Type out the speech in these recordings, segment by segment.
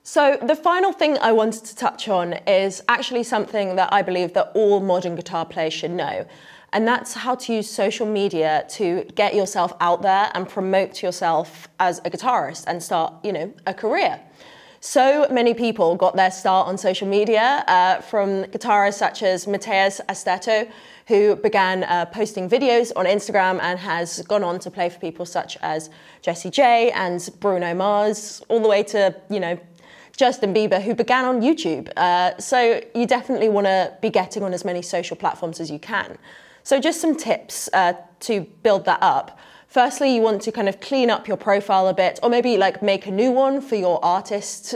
So the final thing I wanted to touch on is actually something that I believe that all modern guitar players should know. And that's how to use social media to get yourself out there and promote yourself as a guitarist and start, a career. So many people got their start on social media from guitarists such as Matthias Asteto, who began posting videos on Instagram and has gone on to play for people such as Jessie J and Bruno Mars, all the way to, Justin Bieber, who began on YouTube. So you definitely want to be getting on as many social platforms as you can. So just some tips to build that up. Firstly, you want to kind of clean up your profile a bit, or maybe like make a new one for your artist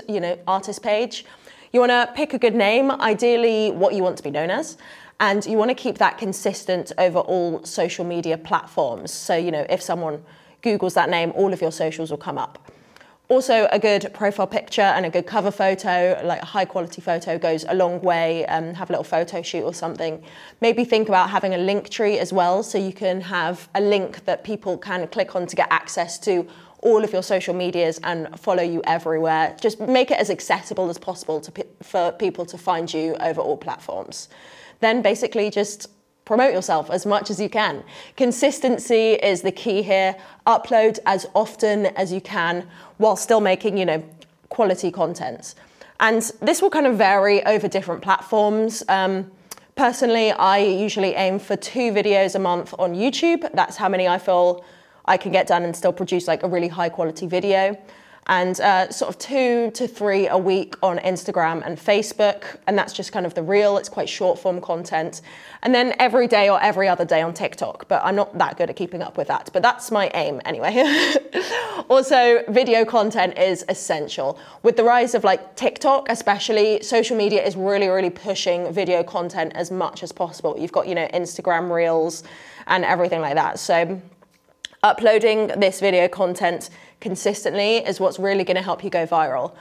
page. You want to pick a good name, ideally what you want to be known as, and you want to keep that consistent over all social media platforms. So, if someone Googles that name, all of your socials will come up. Also, a good profile picture and a good cover photo, like a high quality photo, goes a long way. Have a little photo shoot or something. Maybe think about having a link tree as well, so you can have a link that people can click on to get access to all of your social medias and follow you everywhere. Just make it as accessible as possible for people to find you over all platforms. Then basically just promote yourself as much as you can. Consistency is the key here. Upload as often as you can while still making, quality content. And this will kind of vary over different platforms. Personally, I usually aim for 2 videos a month on YouTube. That's how many I feel I can get done and still produce like a really high quality video. And sort of 2 to 3 a week on Instagram and Facebook. And that's just kind of the reel. It's quite short form content. And then every day or every other day on TikTok. But I'm not that good at keeping up with that. But that's my aim anyway. Also, video content is essential. With the rise of like TikTok especially, social media is really, really pushing video content as much as possible. You've got, Instagram reels and everything like that. So uploading this video content consistently is what's really going to help you go viral.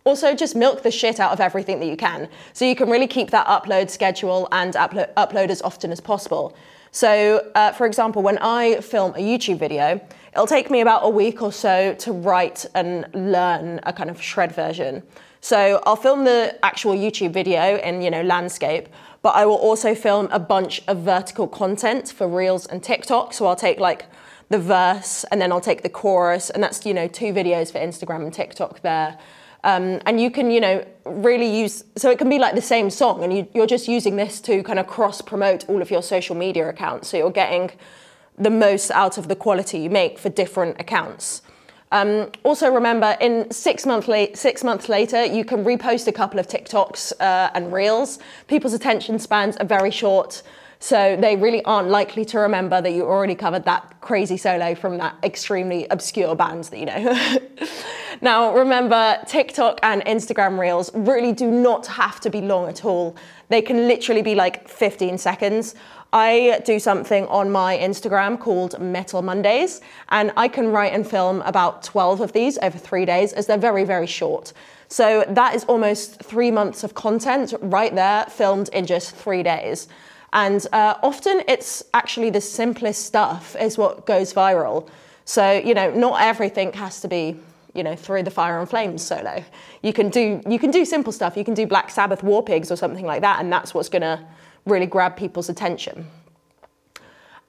Also, just milk the shit out of everything that you can, so you can really keep that upload schedule and upload as often as possible. So, for example, when I film a YouTube video, it'll take me about a week or so to write and learn a kind of shred version. So I'll film the actual YouTube video in, landscape, but I will also film a bunch of vertical content for Reels and TikTok. So I'll take like the verse and then I'll take the chorus, and that's, 2 videos for Instagram and TikTok there. And you can, really use, so it can be like the same song, and you're just using this to kind of cross-promote all of your social media accounts. So you're getting the most out of the quality you make for different accounts. Also remember, in 6 months later, you can repost a couple of TikToks and Reels. People's attention spans are very short, so they really aren't likely to remember that you already covered that crazy solo from that extremely obscure band that you know. Now, remember, TikTok and Instagram Reels really do not have to be long at all. They can literally be like 15 seconds. I do something on my Instagram called Metal Mondays, and I can write and film about 12 of these over 3 days, as they're very, very short. So that is almost 3 months of content right there, filmed in just 3 days. And often it's actually the simplest stuff is what goes viral. So, not everything has to be, through the fire and flames solo. You can do simple stuff. You can do Black Sabbath War Pigs or something like that, and that's what's gonna really grab people's attention.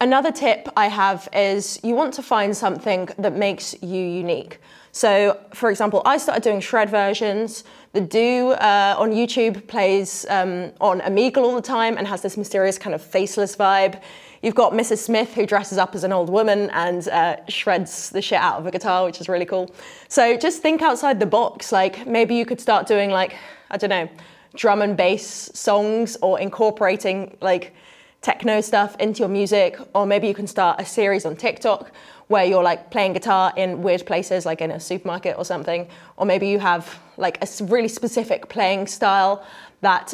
Another tip I have is you want to find something that makes you unique. So, for example, I started doing shred versions. The Do on YouTube plays on Omegle all the time and has this mysterious kind of faceless vibe. You've got Mrs. Smith, who dresses up as an old woman and shreds the shit out of a guitar, which is really cool. So just think outside the box. Like, maybe you could start doing like, I don't know, drum and bass songs, or incorporating like techno stuff into your music. Or maybe you can start a series on TikTok where you're like playing guitar in weird places, like in a supermarket or something. Or maybe you have like a really specific playing style that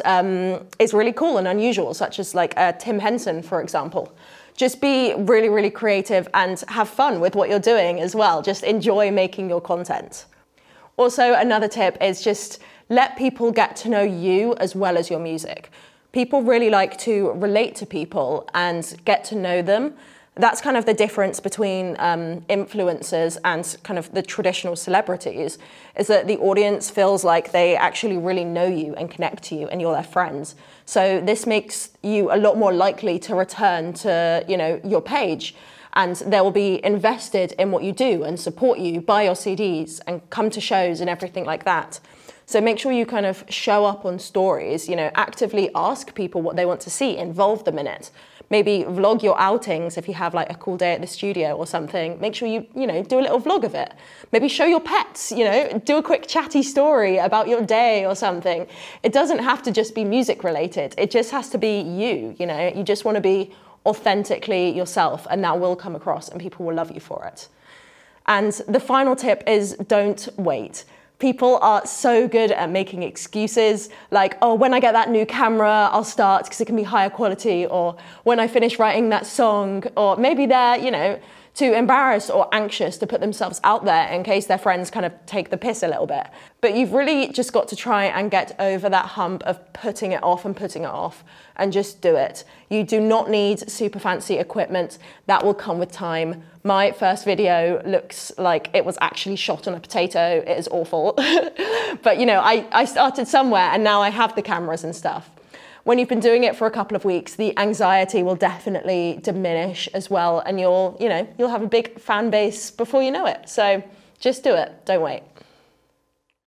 is really cool and unusual, such as like Tim Henson, for example. Just be really, really creative and have fun with what you're doing as well. Just enjoy making your content. Also, another tip is just let people get to know you as well as your music. People really like to relate to people and get to know them. That's kind of the difference between influencers and kind of the traditional celebrities, is that the audience feels like they actually really know you and connect to you and you're their friends. So this makes you a lot more likely to return to, you know, your page, and they will be invested in what you do and support you, buy your CDs and come to shows and everything like that. So make sure you kind of show up on stories, you know, actively ask people what they want to see, involve them in it. Maybe vlog your outings if you have like a cool day at the studio or something. Make sure you know, do a little vlog of it. Maybe show your pets, you know, do a quick chatty story about your day or something. It doesn't have to just be music related. It just has to be you, you know, you just want to be authentically yourself, and that will come across and people will love you for it. And the final tip is don't wait. People are so good at making excuses like, oh, when I get that new camera, I'll start because it can be higher quality, or when I finish writing that song, or maybe they're, you know, too embarrassed or anxious to put themselves out there in case their friends kind of take the piss a little bit. But you've really just got to try and get over that hump of putting it off and just do it. You do not need super fancy equipment. That will come with time. My first video looks like it was actually shot on a potato. It is awful. But you know, I started somewhere and now I have the cameras and stuff. When you've been doing it for a couple of weeks, the anxiety will definitely diminish as well, and you'll have a big fan base before you know it. So just do it, don't wait.